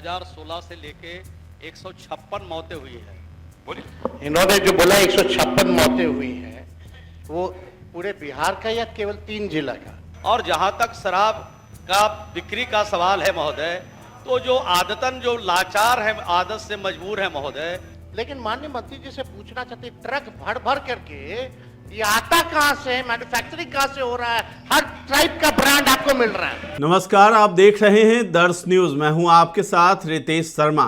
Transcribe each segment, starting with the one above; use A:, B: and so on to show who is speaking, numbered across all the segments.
A: 2016 से लेके 156 मौतें हुई है।
B: बोलिए। इन्होंने जो बोला 156 मौतें हुई हैं, वो पूरे बिहार का या केवल 3 जिला का?
A: और जहां तक शराब का बिक्री का सवाल है महोदय, तो जो आदतन जो लाचार है, आदत से मजबूर है महोदय।
B: लेकिन माननीय मंत्री जी से पूछना चाहते, ट्रक भर भर करके ये आता कहां से है, मैन्युफैक्चरिंग कहां से हो रहा है? हर टाइप का ब्रांड आपको मिल रहा है।
C: नमस्कार, आप देख रहे हैं दर्श न्यूज। मैं हूं आपके साथ रितेश शर्मा।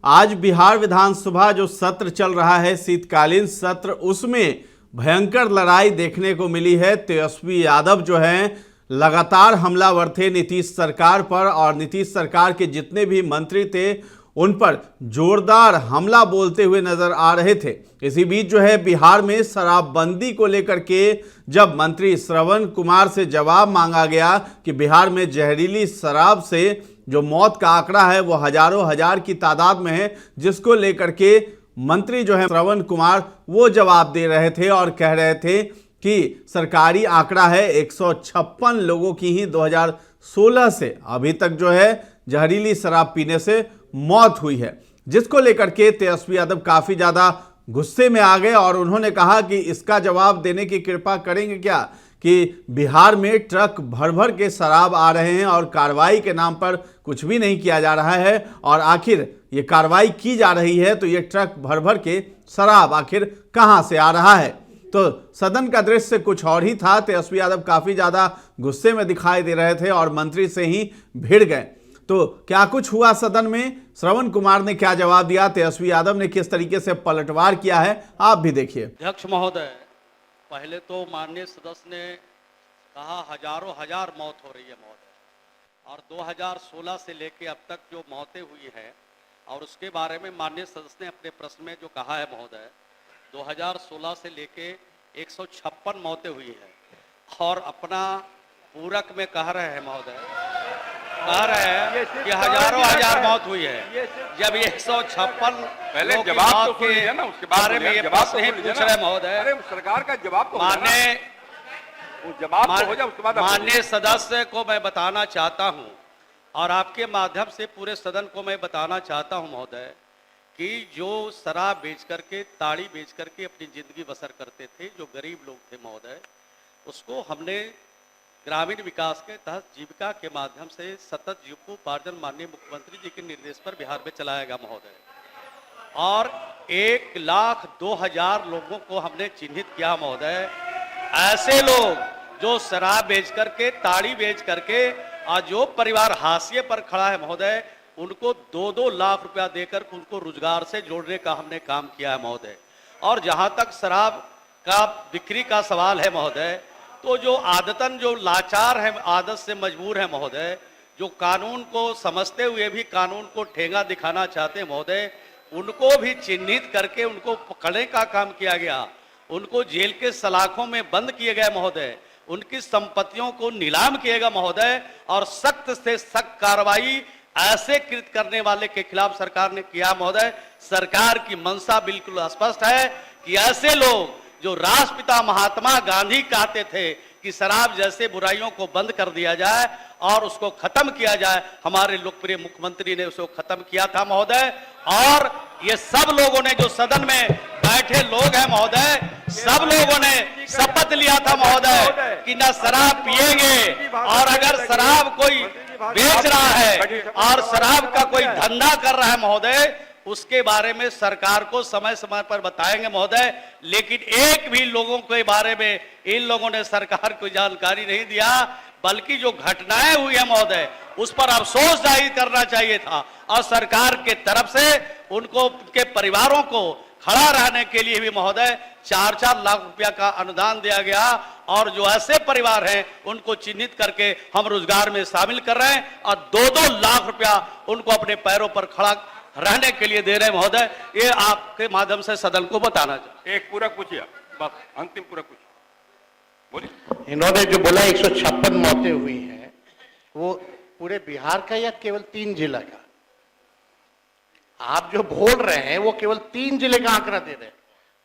C: आज बिहार विधानसभा जो सत्र चल रहा है, शीतकालीन सत्र, उसमें भयंकर लड़ाई देखने को मिली है। तेजस्वी यादव जो हैं लगातार हमलावर थे नीतीश सरकार पर, और नीतीश सरकार के जितने भी मंत्री थे उन पर जोरदार हमला बोलते हुए नजर आ रहे थे। इसी बीच जो है बिहार में शराबबंदी को लेकर के जब मंत्री श्रवण कुमार से जवाब मांगा गया कि बिहार में जहरीली शराब से जो मौत का आंकड़ा है वो हजारों हजार की तादाद में है, जिसको लेकर के मंत्री जो है श्रवण कुमार वो जवाब दे रहे थे और कह रहे थे कि सरकारी आंकड़ा है 156 लोगों की ही 2016 से अभी तक जो है जहरीली शराब पीने से मौत हुई है, जिसको लेकर के तेजस्वी यादव काफी ज्यादा गुस्से में आ गए और उन्होंने कहा कि इसका जवाब देने की कृपा करेंगे क्या कि बिहार में ट्रक भर भर के शराब आ रहे हैं और कार्रवाई के नाम पर कुछ भी नहीं किया जा रहा है, और आखिर ये कार्रवाई की जा रही है तो ये ट्रक भर भर के शराब आखिर कहां से आ रहा है। तो सदन का दृश्य कुछ और ही था। तेजस्वी यादव काफी ज्यादा गुस्से में दिखाई दे रहे थे और मंत्री से ही भिड़ गए। तो क्या कुछ हुआ सदन में, श्रवण कुमार ने क्या जवाब दिया, तेजस्वी यादव ने किस तरीके से पलटवार किया है, आप भी देखिए।
A: अध्यक्ष महोदय, पहले तो माननीय सदस्य ने कहा हजारों हजार मौत हो रही है महोदय, और 2016 से लेके अब तक जो मौतें हुई हैं, और उसके बारे में माननीय सदस्य ने अपने प्रश्न में जो कहा है महोदय, 2016 से लेके 156 मौतें हुई है, और अपना पूरक में कह रहे हैं महोदय, कह रहे हैं कि हजारों हजार मौत हुई है। जब 156
D: पहले जवाब तो सुनिए ना, उसके बारे में ये
A: प्रश्न नहीं पूछ रहे महोदय।
D: अरे सरकार का जवाब तो
A: माननीय
D: जवाब तो हो जाए, उसके बाद
A: माननीय सदस्य को मैं बताना चाहता हूं, और आपके माध्यम से पूरे सदन को मैं बताना चाहता हूं महोदय, कि जो शराब बेच करके, ताड़ी बेच करके अपनी जिंदगी बसर करते थे, जो गरीब लोग थे महोदय, उसको हमने ग्रामीण विकास के तहत जीविका के माध्यम से सतत जीविकोपार्जन माननीय मुख्यमंत्री जी के निर्देश पर बिहार में चलाया गया महोदय, और 1,02,000 लोगों को हमने चिन्हित किया महोदय। ऐसे लोग जो शराब बेच करके, ताड़ी बेच करके, और जो परिवार हाशिए पर खड़ा है महोदय, उनको 2-2 लाख रुपया देकर उनको रोजगार से जोड़ने का हमने काम किया है महोदय। और जहां तक शराब का बिक्री का सवाल है महोदय, तो जो आदतन जो लाचार है, आदत से मजबूर है महोदय, जो कानून को समझते हुए भी कानून को ठेंगा दिखाना चाहते हैं महोदय, उनको भी चिन्हित करके उनको पकड़ने का काम किया गया, उनको जेल के सलाखों में बंद किए गए महोदय, उनकी संपत्तियों को नीलाम किया गया महोदय, और सख्त से सख्त कार्रवाई ऐसे कृत करने वाले के खिलाफ सरकार ने किया महोदय। सरकार की मंशा बिल्कुल स्पष्ट है कि ऐसे लोग जो राष्ट्रपिता महात्मा गांधी कहते थे कि शराब जैसे बुराइयों को बंद कर दिया जाए और उसको खत्म किया जाए, हमारे लोकप्रिय मुख्यमंत्री ने उसको खत्म किया था महोदय। और ये सब लोगों ने, जो सदन में बैठे लोग हैं महोदय, सब लोगों ने शपथ लिया था महोदय कि न शराब पिएंगे, और अगर शराब कोई बेच रहा है और शराब का कोई धंधा कर रहा है महोदय, उसके बारे में सरकार को समय समय पर बताएंगे महोदय। लेकिन एक भी लोगों के बारे में इन लोगों ने सरकार को जानकारी नहीं दिया, बल्कि जो घटनाएं हुई है महोदय, उस पर अफसोस जाहिर करना चाहिए था, और सरकार के तरफ से उनको, उनके परिवारों को खड़ा रहने के लिए भी महोदय 4-4 लाख रुपया का अनुदान दिया गया, और जो ऐसे परिवार हैं उनको चिन्हित करके हम रोजगार में शामिल कर रहे हैं, और 2-2 लाख रुपया उनको अपने पैरों पर खड़ा रहने के लिए दे रहे हैं महोदय। ये आपके माध्यम से सदन को बताना चाहिए।
D: एक पूरा पूछिए, बस अंतिम पूरा पूछिए, बोलिए।
B: इन्होंने जो बोला 156 मौतें हुई हैं, वो पूरे बिहार का या केवल 3 जिला का? आप जो बोल रहे हैं वो केवल 3 जिले का आंकड़ा दे रहे हैं।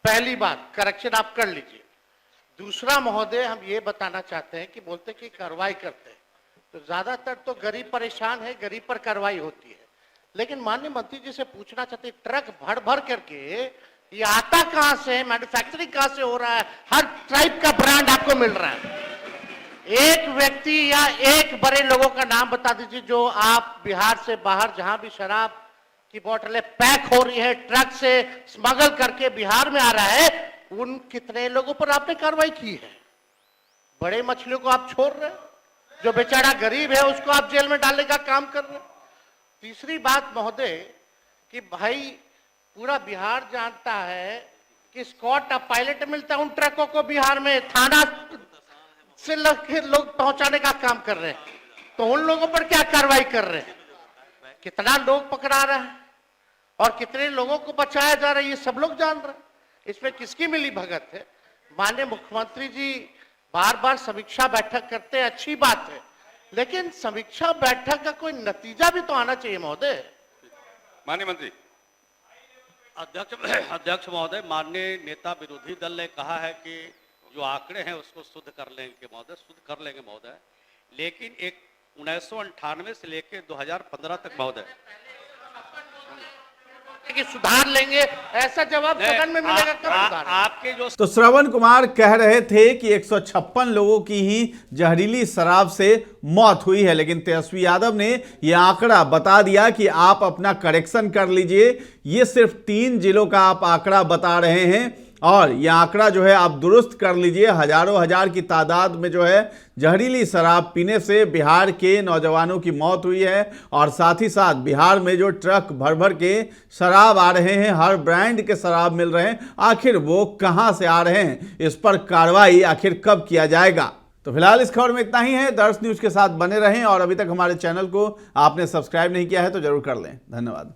B: पहली बात, करेक्शन आप कर लीजिए। दूसरा महोदय, हम ये बताना चाहते हैं कि बोलते कि कार्रवाई करते हैं, तो ज्यादातर तो गरीब परेशान है, गरीब पर कार्रवाई होती है, लेकिन माननीय मंत्री जी से पूछना चाहते ट्रक भर भर करके ये आता कहां से है, मैन्युफैक्चरिंग कहां से हो रहा है, हर टाइप का ब्रांड आपको मिल रहा है। एक व्यक्ति या एक बड़े लोगों का नाम बता दीजिए जो आप बिहार से बाहर जहां भी शराब की बोतलें पैक हो रही है ट्रक से स्मगल करके बिहार में आ रहा है, उन कितने लोगों पर आपने कार्रवाई की है? बड़े मछलियों को आप छोड़ रहे हैं, जो बेचारा गरीब है उसको आप जेल में डालने का काम कर रहे हैं। तीसरी बात महोदय कि भाई पूरा बिहार जानता है कि स्कॉट ऑफ पायलट मिलता है उन ट्रकों को बिहार में, थाना से लोग पहुंचाने का काम कर रहे हैं, तो उन लोगों पर क्या कार्रवाई कर रहे हैं? कितना लोग पकड़ा रहा है और कितने लोगों को बचाया जा रहा है, ये सब लोग जान रहे हैं। इसमें किसकी मिली भगत है? माननीय मुख्यमंत्री जी बार बार समीक्षा बैठक करते हैं, अच्छी बात है, लेकिन समीक्षा बैठक का कोई नतीजा भी तो आना चाहिए महोदय।
D: माननीय मंत्री।
A: अध्यक्ष महोदय, माननीय नेता विरोधी दल ने कहा है कि जो आंकड़े हैं उसको शुद्ध कर लेंगे महोदय, शुद्ध कर लेंगे महोदय, लेकिन एक 1998 से लेकर 2015 तक महोदय
B: कि सुधार लेंगे, ऐसा जवाब सदन में मिलेगा कब सुधार?
A: आपके जो
C: तो श्रवण कुमार कह रहे थे कि 156 लोगों की ही जहरीली शराब से मौत हुई है, लेकिन तेजस्वी यादव ने यह आंकड़ा बता दिया कि आप अपना करेक्शन कर लीजिए, ये सिर्फ 3 जिलों का आप आंकड़ा बता रहे हैं और यह आंकड़ा जो है आप दुरुस्त कर लीजिए। हजारों हजार की तादाद में जो है जहरीली शराब पीने से बिहार के नौजवानों की मौत हुई है और साथ ही साथ बिहार में जो ट्रक भर भर के शराब आ रहे हैं, हर ब्रांड के शराब मिल रहे हैं, आखिर वो कहां से आ रहे हैं, इस पर कार्रवाई आखिर कब किया जाएगा? तो फिलहाल इस खबर में इतना ही है। दर्श न्यूज के साथ बने रहें और अभी तक हमारे चैनल को आपने सब्सक्राइब नहीं किया है तो जरूर कर लें। धन्यवाद।